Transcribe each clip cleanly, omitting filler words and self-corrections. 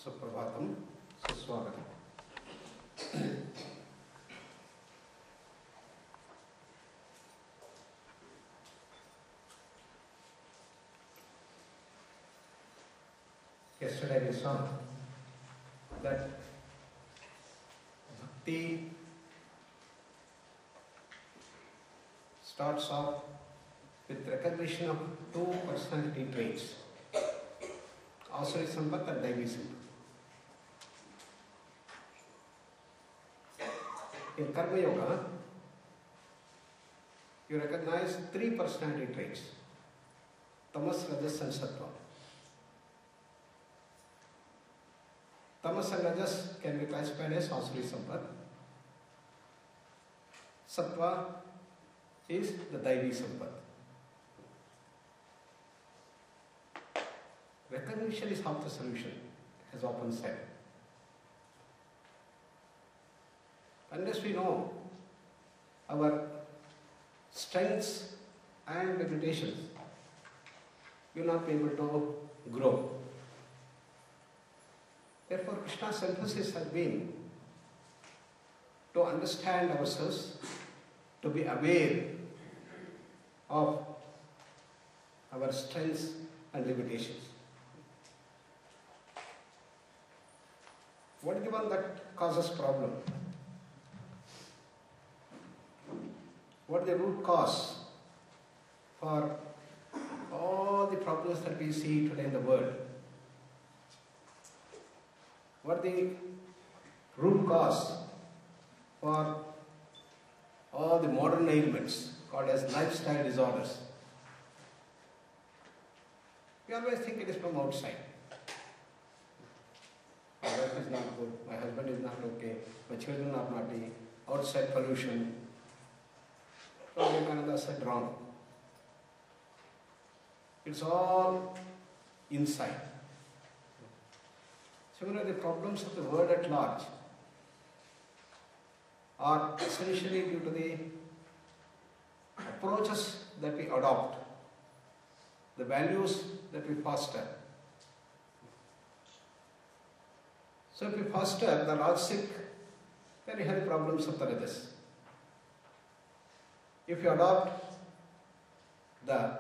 सुप्रभातम, सुस्वागतम। Yesterday we saw that bhakti starts off with recognition of two personality traits, Asuri Sampat and Daivi Sampat. In Karma Yoga, you recognize three personality traits, Tamas, Rajas and Sattva. Tamas and Rajas can be classified as Asuri Sampat. Sattva is the Daivi Sampat. Recognition is half the solution, as often said. Unless we know our strengths and limitations, we will not be able to grow. Therefore, Krishna's emphasis has been to understand ourselves, to be aware of our strengths and limitations. What is the one that causes problem? What is the root cause for all the problems that we see today in the world? What is the root cause for all the modern ailments called as lifestyle disorders? We always think it is from outside. My wife is not good, my husband is not okay, my children are naughty, outside pollution. Vivekananda said wrong. It's all inside. Similarly, the problems of the world at large are essentially due to the approaches that we adopt, the values that we foster. So if we foster the Rajasic, then we have the problems of the Rajas. If you adopt the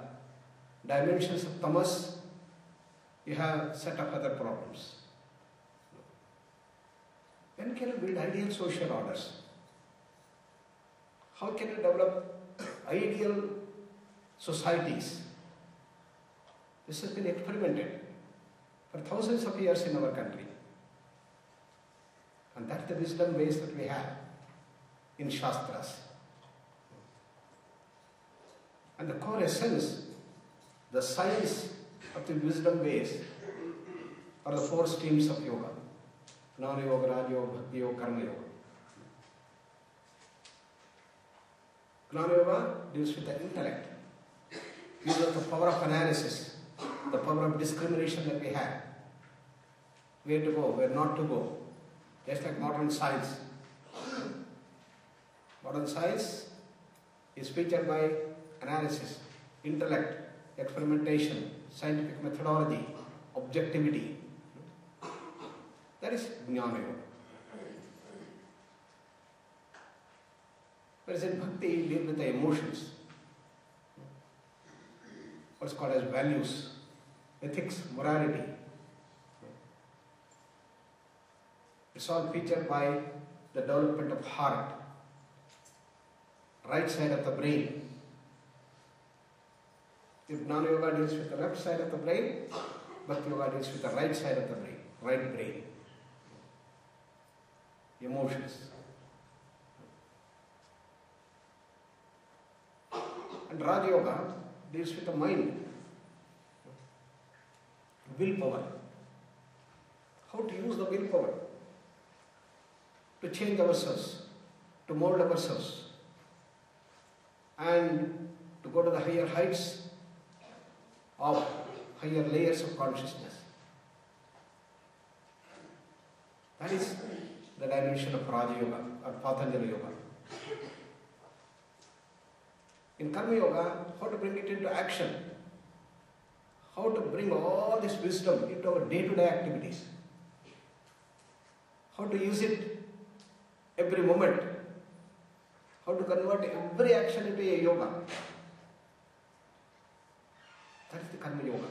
dimensions of Tamas, you have a set of other problems. When can you build ideal social orders? How can you develop ideal societies? This has been experimented for thousands of years in our country. And that's the wisdom base that we have in Shastras. And the core essence, the science of the wisdom base are the four streams of yoga. Jnana Yoga, Raja Yoga, Bhakti Yoga, Karma Yoga. Jnana Yoga deals with the intellect, uses the power of analysis, the power of discrimination that we have. Where to go, where not to go. Just like modern science. Modern science is featured by analysis, intellect, experimentation, scientific methodology, objectivity. That is Jnana Yoga. Whereas in Bhakti, you deal with the emotions. What's called as values, ethics, morality. It's all featured by the development of heart, right side of the brain. If Jnana Yoga deals with the left side of the brain, Bhakti Yoga deals with the right side of the brain, right brain. Emotions. And Raja Yoga deals with the mind, willpower. How to use the willpower to change ourselves, to mold ourselves, and to go to the higher heights of higher layers of consciousness. That is the dimension of Raja Yoga or Patanjali Yoga. In Karma Yoga, how to bring it into action, how to bring all this wisdom into our day-to-day activities. how to use it every moment, how to convert every action into a yoga. That is the Karma Yoga.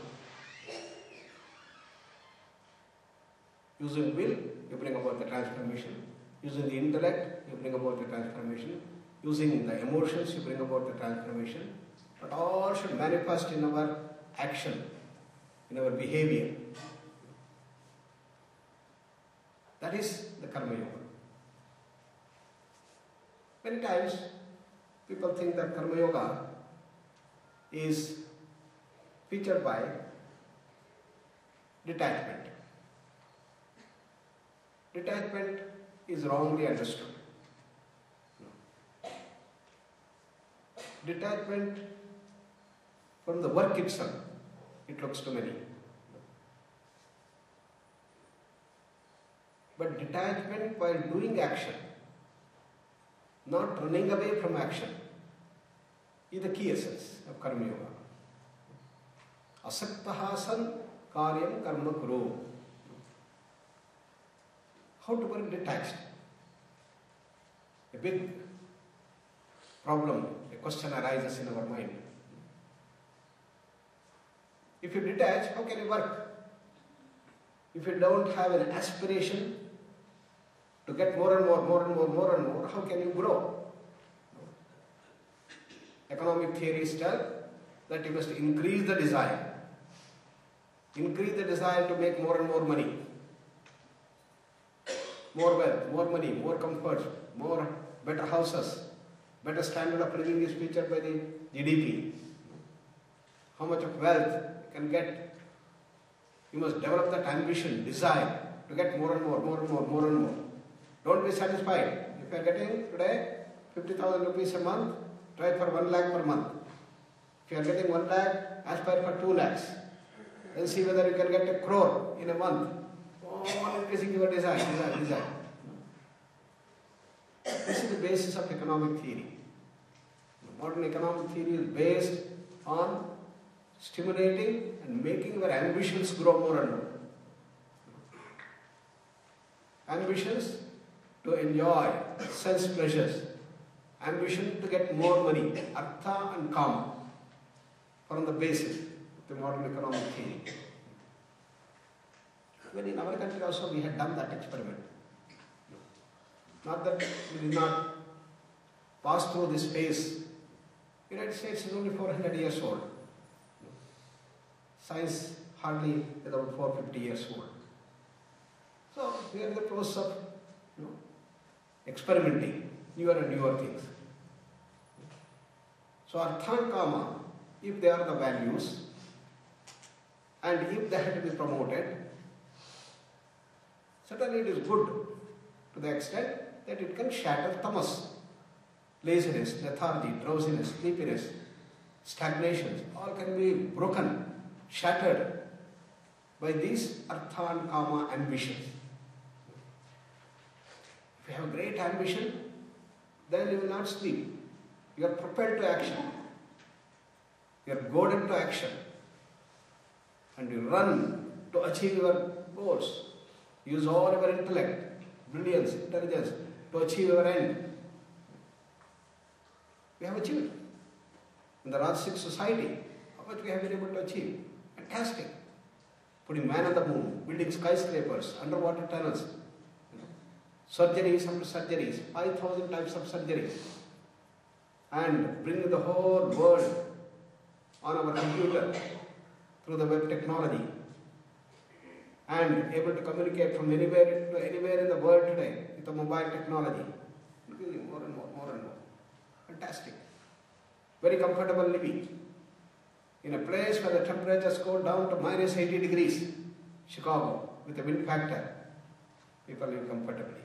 Using will, you bring about the transformation. Using the intellect, you bring about the transformation. Using the emotions, you bring about the transformation. But all should manifest in our action, in our behavior. That is the Karma Yoga. Many times, people think that Karma Yoga is featured by detachment. Detachment is wrongly understood. Detachment from the work itself, it looks to many. But detachment while doing action, not running away from action, is the key essence of Karma Yoga. Asaktaha san karyam karma kuru. How to become detached? A big problem, a question arises in our mind. If you detach, how can you work? If you don't have an aspiration to get more and more, how can you grow? Economic theories tell that you must increase the desire. Increase the desire to make more and more money. More wealth, more money, more comfort, more better houses, better standard of living is featured by the GDP. How much of wealth you can get? You must develop that ambition, desire to get more and more. Don't be satisfied. If you are getting today 50,000 rupees a month, try for 1 lakh per month. If you are getting 1 lakh, aspire for 2 lakhs. Then see whether you can get a crore in a month. All increasing your desire. This is the basis of economic theory. Modern economic theory is based on stimulating and making our ambitions grow more and more. Ambitions to enjoy sense pleasures. Ambition to get more money. Artha and Kama form the basis of the modern economic theory. Even in our country also we had done that experiment. Not that we did not pass through this phase. The United States is only 400 years old. Science hardly about 450 years old. So we are in the process of experimenting newer and newer things. So Artha and Kama, if they are the values and if they have to be promoted, certainly it is good to the extent that it can shatter tamas, laziness, lethargy, drowsiness, sleepiness, stagnations, all can be broken, shattered by these Artha and Kama ambitions. If you have great ambition, then you will not sleep. You are propelled to action. You are goaded to action. And you run to achieve your goals. Use all your intellect, brilliance, intelligence to achieve your end. We have achieved. In the Rajasic society, how much we have been able to achieve? Fantastic. Putting man on the moon, building skyscrapers, underwater tunnels, surgeries after surgeries, 5,000 types of surgeries, and bringing the whole world on our computer through the web technology, and able to communicate from anywhere to anywhere in the world today with the mobile technology. Increasing more and more. Fantastic. Very comfortable living. In a place where the temperatures go down to minus 80 degrees, Chicago, with a wind factor, people live comfortably.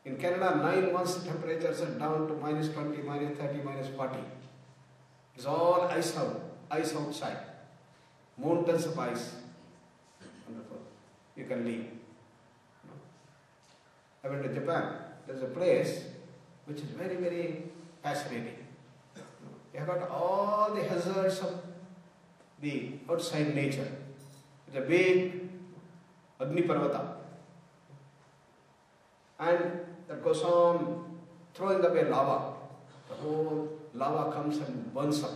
In Canada, 9 months the temperatures are down to minus 20, minus 30, minus 40. It's all ice outside. Mountains of ice. Wonderful. You can live. I went to Japan. There's a place which is very, very fascinating. You have got all the hazards of the outside nature. It's a big Agni Parvata. And that goes on throwing away lava. The whole lava comes and burns up.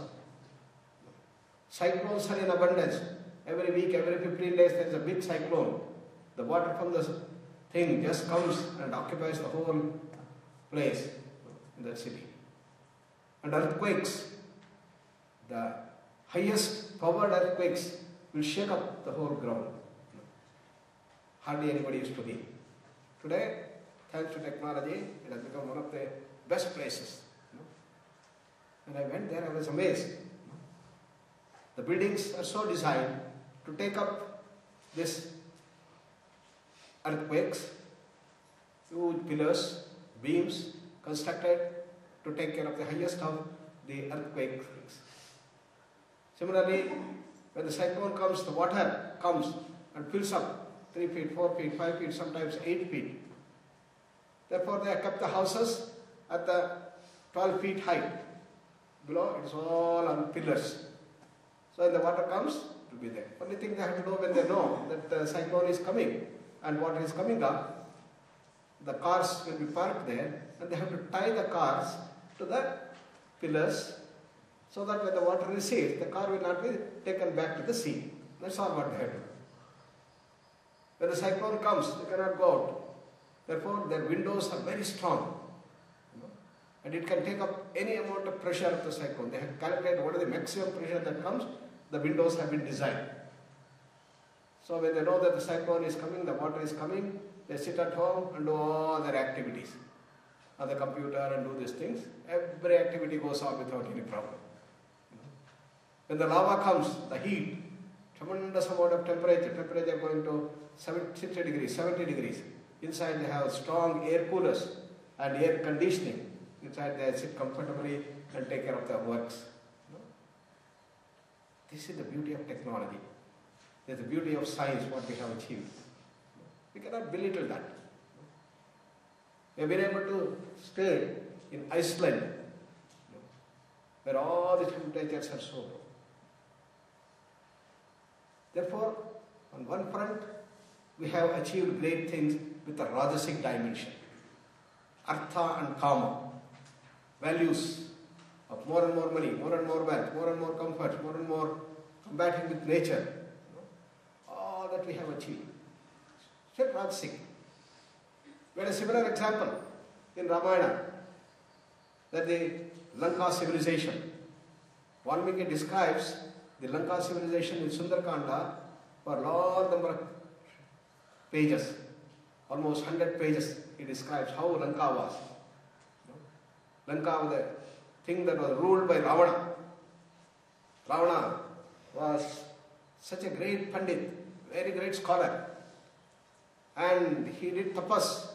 Cyclones are in abundance. Every week, every 15 days, there is a big cyclone. The water from the thing just comes and occupies the whole place in that city. And earthquakes, the highest powered earthquakes will shake up the whole ground. Hardly anybody used to be. Today, thanks to technology, it has become one of the best places. When I went there, I was amazed. The buildings are so designed to take up this earthquakes, huge pillars, beams constructed to take care of the highest of the earthquakes. Similarly, when the cyclone comes, the water comes and fills up 3 feet, 4 feet, 5 feet, sometimes 8 feet. Therefore, they have kept the houses at the 12 feet height. Below, it is all on pillars. So when the water comes, it will be there. Only thing they have to do when they know that the cyclone is coming and water is coming up, the cars will be parked there and they have to tie the cars to the pillars so that when the water recedes, the car will not be taken back to the sea. That's all what they have to do. When the cyclone comes, they cannot go out. Therefore, their windows are very strong. And it can take up any amount of pressure of the cyclone. They have calculated what is the maximum pressure that comes. The windows have been designed. So when they know that the cyclone is coming, the water is coming, they sit at home and do all their activities on the computer and do these things. Every activity goes on without any problem. When the lava comes, the heat, tremendous amount of temperature going to 60 degrees, 70 degrees. Inside they have strong air coolers and air conditioning. Inside they sit comfortably and take care of their works. This is the beauty of technology. This is the beauty of science, what we have achieved. We cannot belittle that. We have been able to stay in Iceland, where all the temperatures are so low. Therefore, on one front, we have achieved great things with a Rajasic dimension. Artha and Kama. Values of more and more money, more and more wealth, more and more comfort, more and more combating with nature. All that we have achieved. Still Rajasic. We had a similar example in Ramayana, that the Lanka civilization. Valmiki describes the Lanka civilization in Sundarkanda for a large number of pages, almost 100 pages. He describes how Lanka was. Lanka was a thing that was ruled by Ravana. Ravana was such a great Pandit, very great scholar. And he did tapas,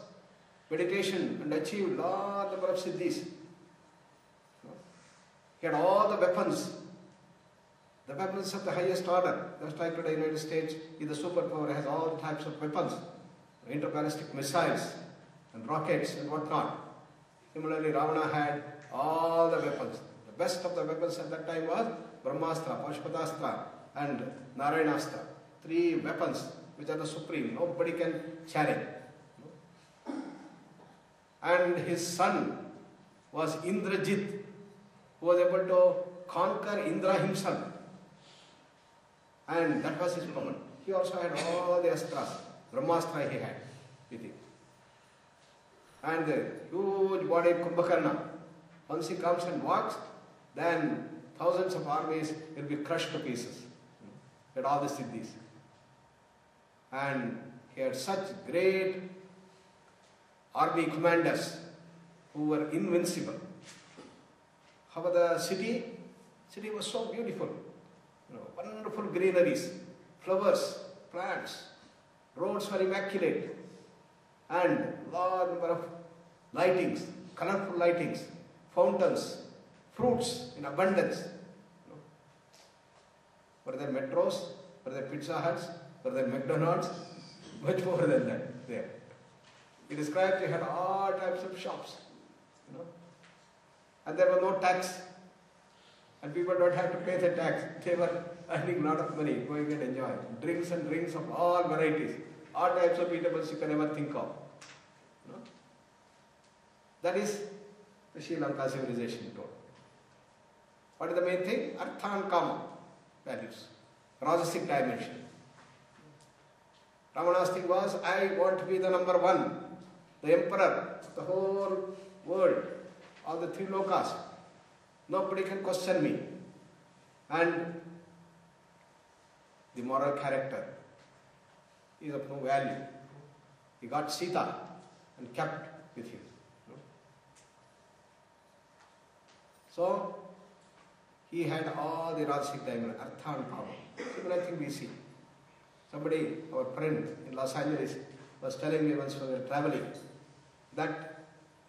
meditation, and achieved large number of siddhis. He had all the weapons of the highest order. Just like today, the United States is the superpower, has all types of weapons, interballistic missiles, and rockets, and whatnot. Similarly, Ravana had all the weapons. The best of the weapons at that time was Brahmastra, Pashpatastra, and Narayanastra. 3 weapons which are the supreme. Nobody can challenge. And his son was Indrajit, who was able to conquer Indra himself. And that was his moment. He also had all the astras. Brahmastra he had with him. And the huge body of Kumbhakarna. Once he comes and walks, then thousands of armies will be crushed to pieces. He had all the siddhis. And he had such great army commanders who were invincible. How about the city? City was so beautiful. Wonderful greeneries, flowers, plants, roads were immaculate, and large number of lightings, colorful lightings, fountains, fruits in abundance. Were there metros? Were there Pizza Huts? Were there McDonald's? Much more than that there. He describes he had all types of shops. And there was no tax. And people don't have to pay the tax. They were earning a lot of money, going and enjoying. Drinks and drinks of all varieties. All types of eatables you can ever think of. That is the Sri Lanka civilization told. What is the main thing? Artha and Kama values. Rajasic dimension. Ravana's thing was, I want to be the number one, the emperor of the whole world, all the three lokas. Nobody can question me. And the moral character is of no value. He got Sita and kept with him. So, he had all the Rajasic dimension, Artha and Kama. Similar thing we see. Somebody, our friend in Los Angeles, was telling me once when we were traveling that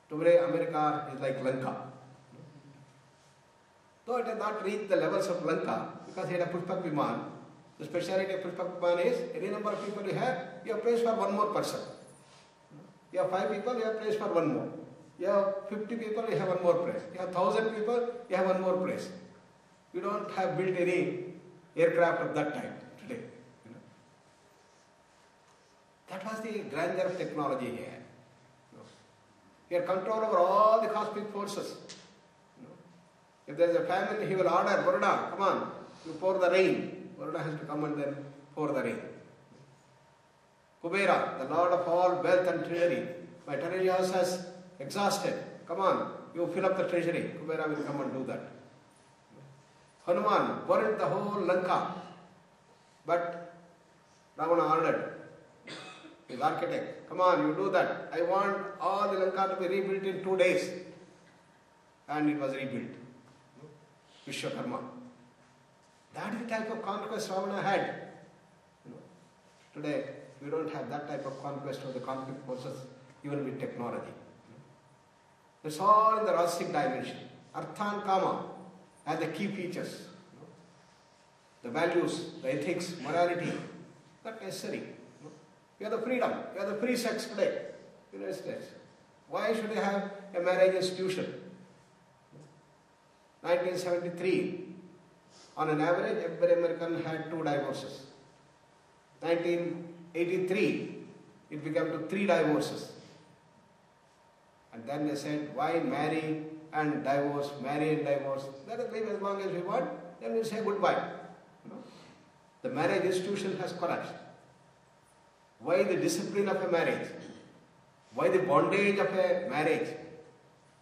today America is like Lanka. Though it has not reached the levels of Lanka, because it had a Pushpak Viman, the speciality of Pushpak Viman is any number of people you have place for one more person. You have 5 people, you have place for one more. You have 50 people, you have one more place. You have 1,000 people, you have one more place. You don't have built any aircraft of that time today. That was the grandeur of technology here. He had control over all the cosmic forces. If there is a famine, he will order, Varuna, come on, you pour the rain. Varuna has to come and then pour the rain. Kubera, the lord of all wealth and treasury. My treasury house has exhausted. Come on, you fill up the treasury. Kubera will come and do that. Hanuman burned the whole Lanka. But Ravana ordered his architect, come on, you do that. I want all the Lanka to be rebuilt in 2 days. And it was rebuilt. Vishwakarma. That is the type of conquest Ravana had. Today, we don't have that type of conquest of the conflict forces, even with technology. It's all in the Rajasic dimension. Artha and Kama are the key features. The values, the ethics, morality, not necessary. You have the freedom, you have the free sex today, United States. Why should you have a marriage institution? 1973, on an average, every American had 2 divorces. 1983, it became to 3 divorces. And then they said, why marry and divorce, marry and divorce? Let us live as long as we want, then we'll say goodbye. The marriage institution has collapsed. Why the discipline of a marriage? Why the bondage of a marriage?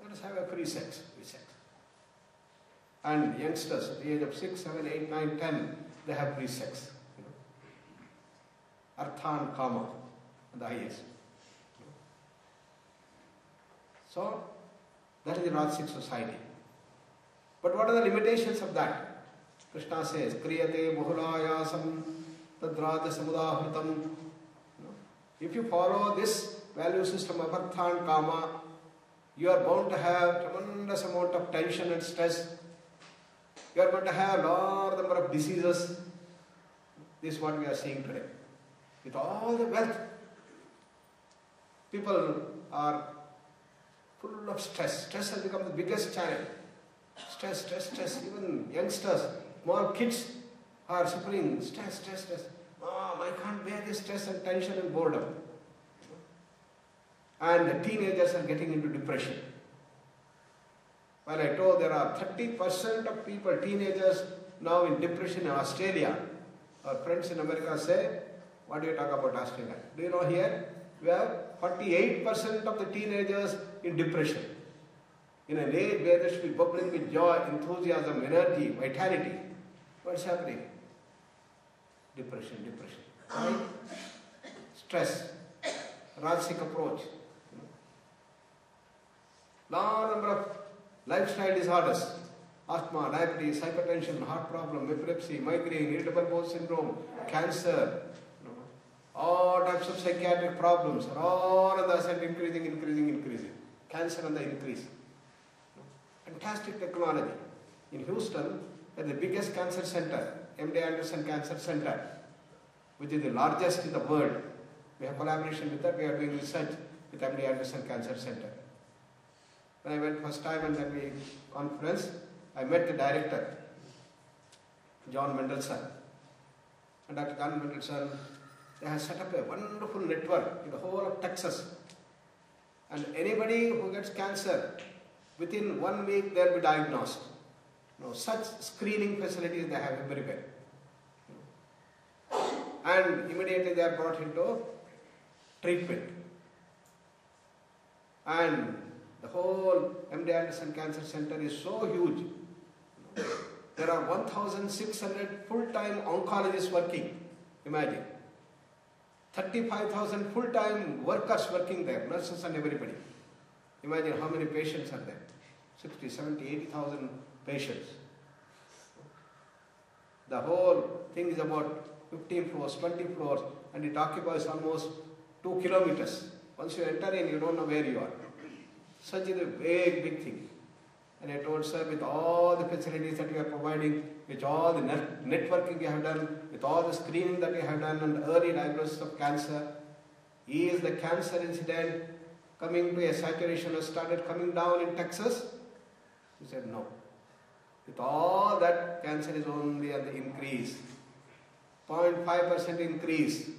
Let us have a free sex, And youngsters at the age of 6, 7, 8, 9, 10, they have free sex. Artha and Kama, the highest. So, that is the Rajasic society. But what are the limitations of that? Krishna says, Kriyate Bahulayasam Tadraja Samudahritam. If you follow this value system of Artha and Kama, you are bound to have tremendous amount of tension and stress. You are going to have a large number of diseases. This is what we are seeing today. With all the wealth, people are full of stress. Stress has become the biggest challenge. Stress. Even youngsters, small kids are suffering stress. Mom, I can't bear this stress and tension and boredom. And the teenagers are getting into depression. Well, I told there are 30% of people, teenagers, now in depression in Australia. Our friends in America say, what do you talk about Australia? Do you know here? We have 48% of the teenagers in depression. In an age where they should be bubbling with joy, enthusiasm, energy, vitality. What's happening? Depression. Why? Stress. Rajasic approach. Large number of lifestyle disorders. Asthma, diabetes, hypertension, heart problem, epilepsy, migraine, irritable bowel syndrome, cancer, all types of psychiatric problems are all on the ascent, increasing. Cancer on the increase. Fantastic technology. In Houston, at the biggest cancer center, MD Anderson Cancer Center, which is the largest in the world. We have collaboration with that. We are doing research with MD Anderson Cancer Center. When I went first time and then we conference, I met the director, John Mendelsohn. And Dr. John Mendelsohn, they have set up a wonderful network in the whole of Texas. And anybody who gets cancer, within 1 week they'll be diagnosed. Such screening facilities they have everywhere. And immediately they are brought into treatment. And the whole MD Anderson Cancer Center is so huge. There are 1,600 full-time oncologists working. Imagine. 35,000 full-time workers working there, nurses and everybody. Imagine how many patients are there. 60, 70, 80,000 patients. The whole thing is about 15 floors, 20 floors, and it occupies almost 2 kilometers. Once you enter in, you don't know where you are. Such is a big, big thing. And I told sir, with all the facilities that we are providing, with all the networking we have done, with all the screening that we have done and early diagnosis of cancer, is the cancer incident coming to a saturation or started coming down in Texas? He said no. With all that, cancer is only on the increase. 0.5% increase.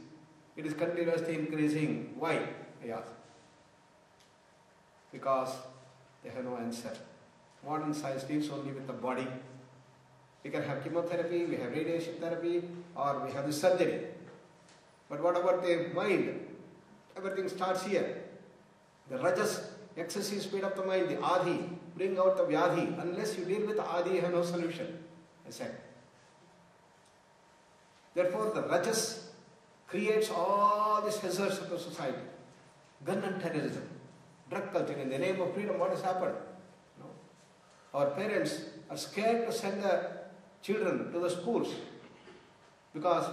It is continuously increasing. Why? I asked. Because they have no answer. Modern science deals only with the body. We can have chemotherapy, we have radiation therapy, or we have the surgery. But what about the mind? Everything starts here. The rajas, excessive speed of the mind, the adi, bring out the vyadhi. Unless you deal with the adi, you have no solution. I said. Therefore, the rajas creates all these hazards of the society. Gun and terrorism, drug culture. In the name of freedom, what has happened? Our parents are scared to send their children to the schools because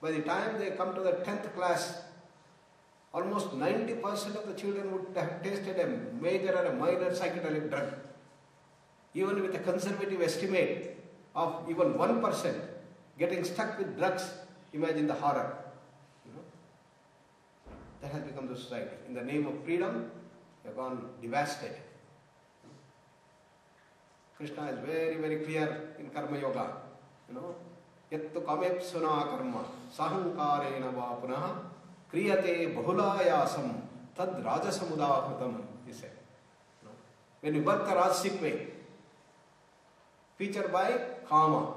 by the time they come to the 10th class, almost 90% of the children would have tasted a major or a minor psychedelic drug. Even with a conservative estimate of even 1% getting stuck with drugs, imagine the horror. That has become the society. In the name of freedom, they have gone devastated. Krishna is very, very clear in Karma Yoga. Yattu kamep suna karma sahankarena va punaha kriyate bahulayasam tad rajasamudahritam, he said. When you work the Rajasic way, featured by Kama.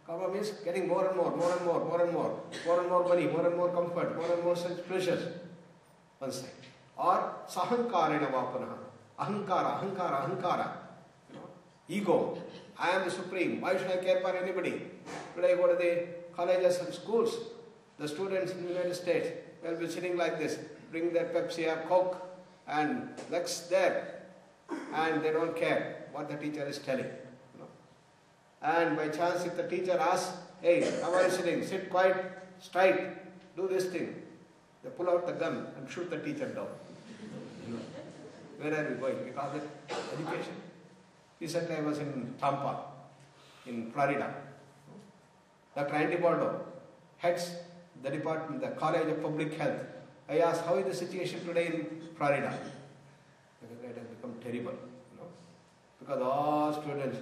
Kama means getting more and more, more and more, more and more, more and more money, more and more comfort, more and more such pleasures. One side. Or sahankarena va punaha. Ahankara, ahankara, ahankara. Ego. I am the supreme. Why should I care for anybody? When I go to the colleges and schools, the students in the United States will be sitting like this, bring their Pepsi or Coke and legs there, and they don't care what the teacher is telling. And by chance, if the teacher asks, hey, how are you sitting? Sit quiet, straight, do this thing. They pull out the gun and shoot the teacher down. Where are we going? We call it education. Recently I was in Tampa, in Florida. Dr. Andy Baldo heads the department, the College of Public Health. I asked, how is the situation today in Florida? Because it has become terrible, because all students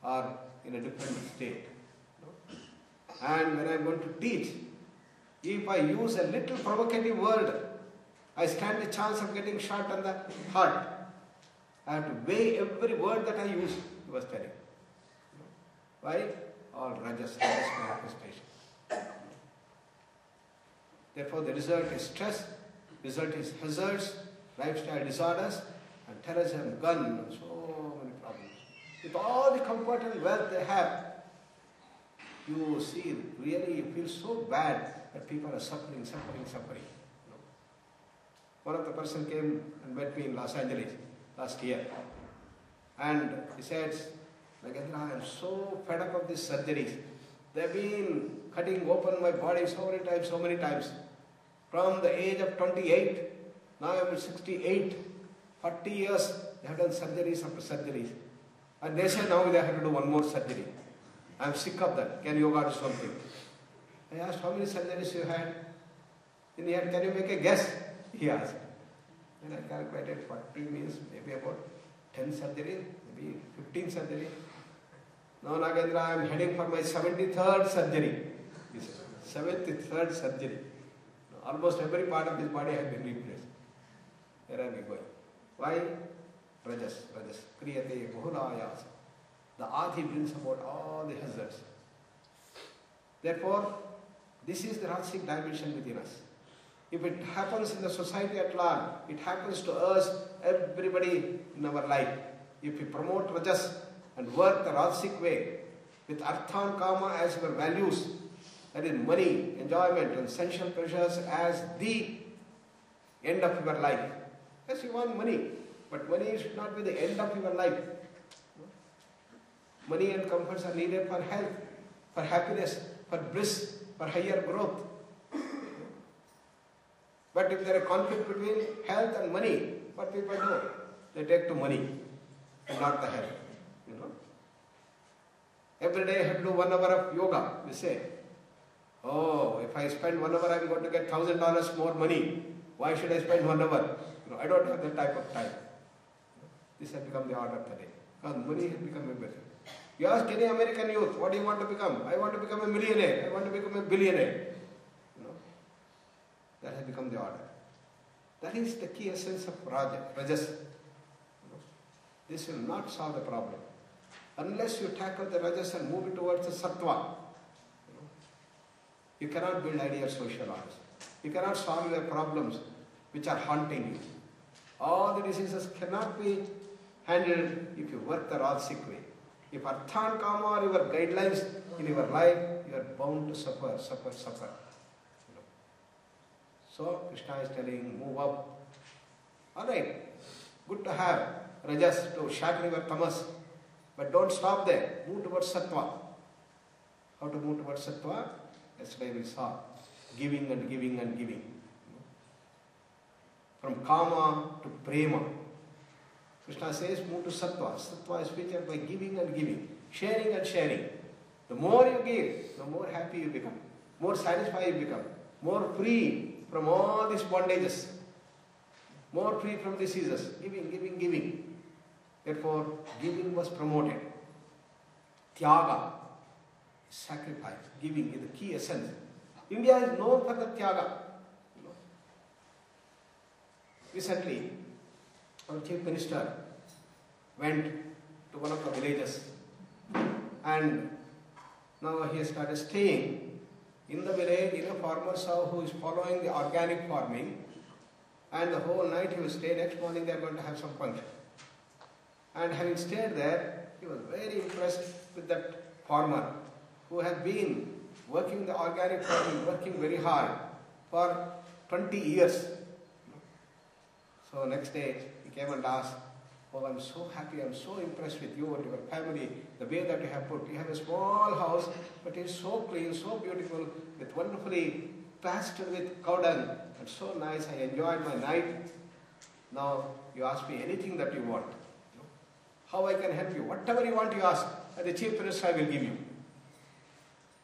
are in a different state. And when I am going to teach, if I use a little provocative word, I stand the chance of getting shot on the heart. I have to weigh every word that I use, he was telling. Why? All rajas manifestation. Therefore, the result is stress, result is hazards, lifestyle disorders, and terrorism, gun, and so many problems. With all the comfort and wealth they have, you see, really, you feel so bad that people are suffering. One of the person came and met me in Los Angeles last year. And he says, Nagendra, I am so fed up of these surgeries. They've been cutting open my body so many times. From the age of 28, now I am 68, 40 years, they have done surgeries after surgeries. And they say now they have to do one more surgery. I am sick of that. Can yoga do something? I asked, how many surgeries you had? In the end, can you make a guess? He asked. Then I calculated 40 means maybe about 10 surgeries, maybe 15 surgeries. Now Nagendra, I am heading for my 73rd surgery. He said, 73rd surgery. Almost every part of his body has been replaced. Where are we going? Why? Rajas, kriyate bahulayas. The Adi brings about all the hazards. Therefore, this is the Rajasic dimension within us. If it happens in the society at large, it happens to us, everybody in our life. If we promote Rajas and work the Rajasic way, with Artha and Kama as our values, that is money, enjoyment and sensual pleasures as the end of your life. Yes, you want money, but money should not be the end of your life. Money and comforts are needed for health, for happiness, for bliss, for higher growth. But if there is a conflict between health and money, what people do? They take to money and not the health. Every day I have to do 1 hour of yoga. We say, oh, if I spend 1 hour, I am going to get $1,000 more money. Why should I spend 1 hour? I don't have that type of time. This has become the order of the day. Because money has become everything. You ask any American youth, what do you want to become? I want to become a millionaire. I want to become a billionaire. That has become the order. That is the key essence of Rajas. This will not solve the problem. Unless you tackle the Rajas and move it towards the Sattva, you cannot build ideal social orders. You cannot solve your problems which are haunting you. All the diseases cannot be handled if you work the Rajasic way. If Artha and Kama are your guidelines in your life, you are bound to suffer. So Krishna is telling, move up. Alright, good to have Rajas to sharpen your tamas, but don't stop there. Move towards Sattva. How to move towards Sattva? Yesterday we saw giving and giving and giving. From Kama to Prema. Krishna says move to Sattva. Sattva is featured by giving and giving, sharing and sharing. The more you give, the more happy you become, more satisfied you become, more free from all these bondages, more free from diseases. Giving, giving, giving. Therefore, giving was promoted. Tyaga, sacrifice, giving is the key essence. India is known for the Tyaga. Recently, our Chief Minister went to one of the villages and now he has started staying in the village in a farmer's house who is following the organic farming, and the whole night he will stay. Next morning they are going to have some function. And having stayed there, he was very impressed with that farmer who had been working the organic farming, working very hard for 20 years. So next day he came and asked, oh, I'm so happy, I'm so impressed with you and your family, the way that you have put. You have a small house, but it's so clean, so beautiful, with wonderfully plastered with cow dung, and so nice. I enjoyed my night. Now you ask me anything that you want. How I can help you? Whatever you want, you ask. As the Chief Minister, I will give you.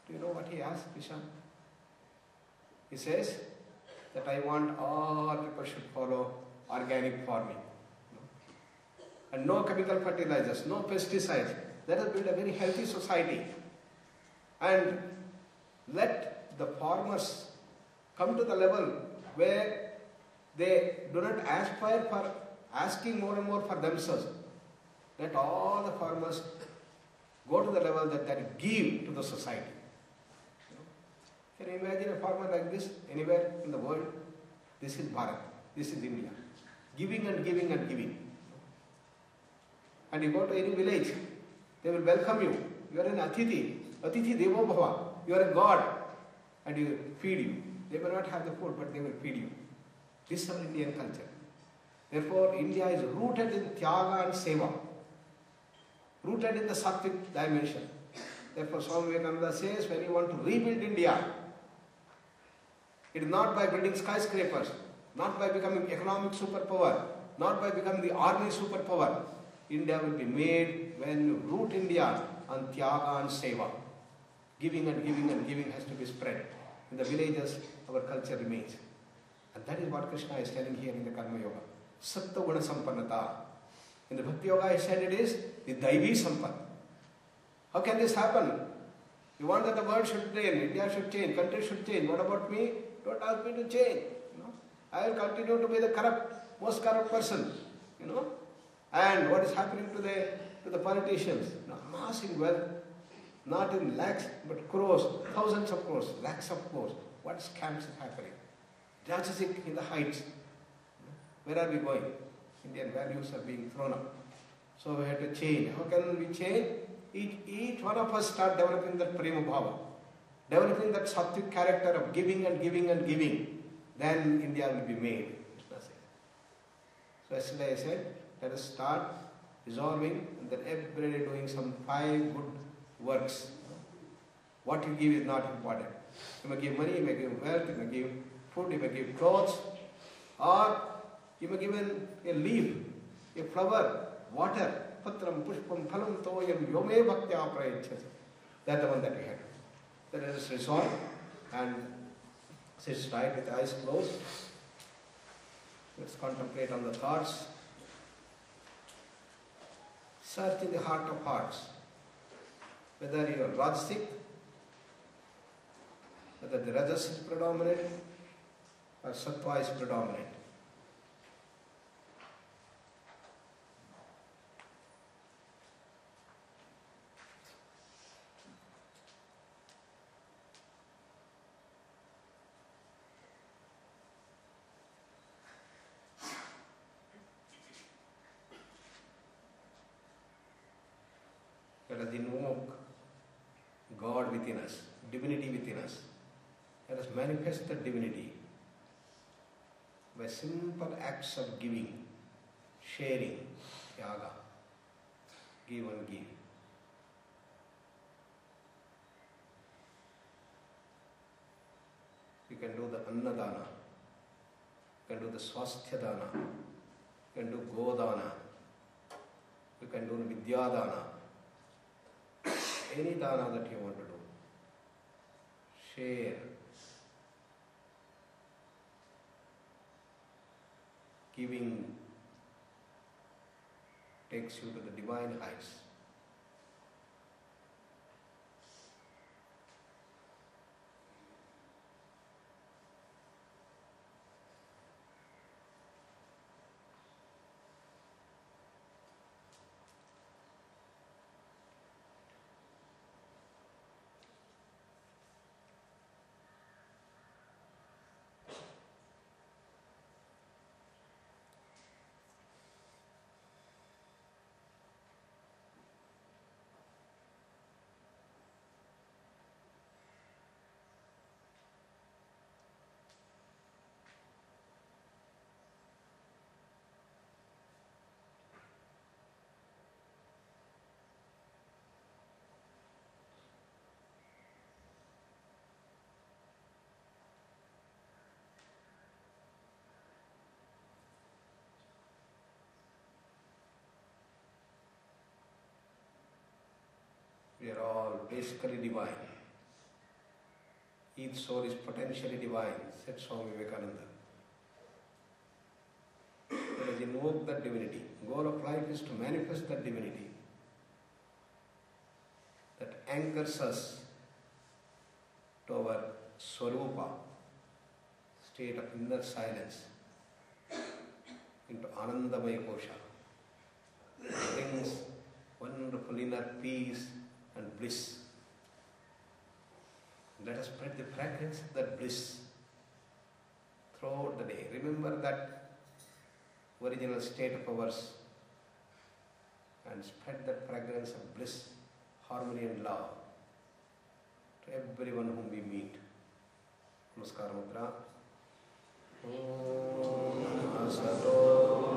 Do you know what he asked, Kishan? He says that I want all people should follow organic farming. And no chemical fertilizers, no pesticides. Let us build a very healthy society. And let the farmers come to the level where they do not aspire for asking more and more for themselves. Let all the farmers go to the level that they give to the society. Can you imagine a farmer like this anywhere in the world? This is Bharat. This is India. Giving and giving and giving. And you go to any village, they will welcome you. You are an Atithi. Atithi Devo Bhava. You are a god. And you feed you. They may not have the food, but they will feed you. This is our Indian culture. Therefore, India is rooted in Tyaga and Seva. Rooted in the Sattvic dimension. Therefore, Swami Vivekananda says, when you want to rebuild India, it is not by building skyscrapers, not by becoming economic superpower, not by becoming the army superpower. India will be made when you root India on Tyaga and Seva. Giving and giving and giving has to be spread. In the villages, our culture remains. And that is what Krishna is telling here in the Karma Yoga. Sattva Guna Sampannata. In the Bhakti Yoga, he said it is the Daivi Sampan. How can this happen? You want that the world should change, India should change, country should change. What about me? Don't ask me to change. I will continue to be the corrupt most corrupt person, you know. And what is happening to the politicians? You know, amassing wealth, not in lakhs, but crores, thousands of crores, lakhs of crores. What scams is happening? Rajasic in the heights. Where are we going? Indian values are being thrown up. So we have to change. How can we change? Each one of us start developing that prema bhava, developing that sattvic character of giving and giving and giving. Then India will be made. So yesterday I said, let us start resolving and then every day doing some 5 good works. What you give is not important. You may give money, you may give wealth, you may give food, you may give clothes, or you may give a leaf, a flower, water, patram, pushpam, phalam, toyam, yome bhaktya prayachati. That's the one that we have. Then let us resolve and sit straight with the eyes closed. Let's contemplate on the thoughts. Search in the heart of hearts. Whether you are Rajasic, whether the Rajas is predominant or Sattva is predominant. Let us invoke God within us, divinity within us. Let us manifest the divinity by simple acts of giving, sharing, yaga. Give and give. You can do the annadana, you can do the swasthya dana, you can do godana, you can do vidyadana. Any dana that you want to do. Share. Giving takes you to the divine heights. We are all basically divine. Each soul is potentially divine, said Swami Vivekananda. Let us invoke that divinity. Goal of life is to manifest that divinity that anchors us to our Swarupa, state of inner silence, into Anandamaya Kosha. Brings wonderful inner peace and bliss. Let us spread the fragrance of that bliss throughout the day. Remember that original state of ours and spread that fragrance of bliss, harmony and love to everyone whom we meet. Namaskar Mudra. Om Namaha Sato